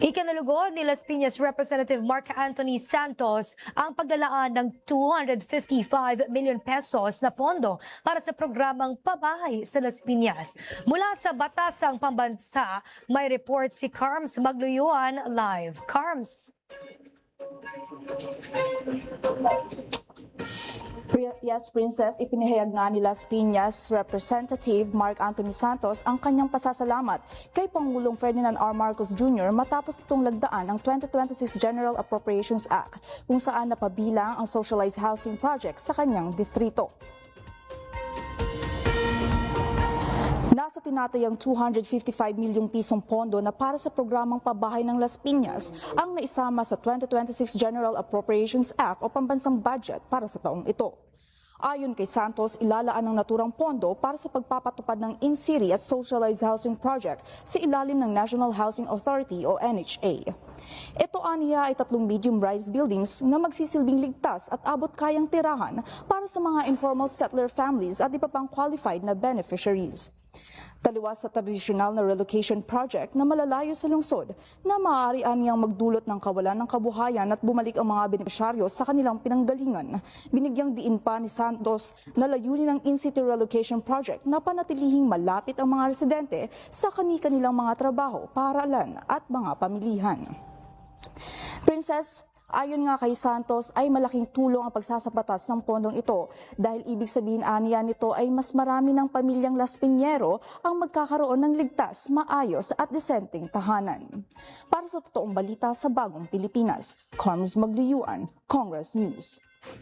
Ikinalugod ni Las Piñas Representative Mark Anthony Santos ang paglalaan ng 255 million pesos na pondo para sa programang Pabahay sa Las Piñas. Mula sa Batasang Pambansa, may report si Carms Magluyuan live. Carms. Yes, Princess, ipinahayag nga ni Las Piñas Representative Mark Anthony Santos ang kanyang pasasalamat kay Pangulong Ferdinand R. Marcos Jr. matapos nitong lagdaan ang 2026 General Appropriations Act kung saan napabilang ang socialized housing project sa kanyang distrito. Nasa tinatayang 255 milyong pisong pondo na para sa programang Pabahay ng Las Piñas ang naisama sa 2026 General Appropriations Act o pambansang budget para sa taong ito. Ayon kay Santos, ilalaan ang naturang pondo para sa pagpapatupad ng in-city at socialized housing project sa ilalim ng National Housing Authority o NHA. Ito aniya ay 3 medium-rise buildings na magsisilbing ligtas at abot-kayang tirahan para sa mga informal settler families at iba pang qualified na beneficiaries. Taliwas sa tradisyonal na relocation project na malalayo sa lungsod na maaari niyang magdulot ng kawalan ng kabuhayan at bumalik ang mga benepisyaryo sa kanilang pinanggalingan. Binigyang diin pa ni Santos na layunin ng in-city relocation project na panatilihing malapit ang mga residente sa kani-kanilang mga trabaho, paaralan at mga pamilihan. Princess, ayon nga kay Santos ay malaking tulong ang pagsasabatas ng pondong ito dahil ibig sabihin aniya nito ay mas marami ng pamilyang Las Piñero ang magkakaroon ng ligtas, maayos at disenteng tahanan. Para sa totoong balita sa Bagong Pilipinas, Carms Magluyuan, Congress News.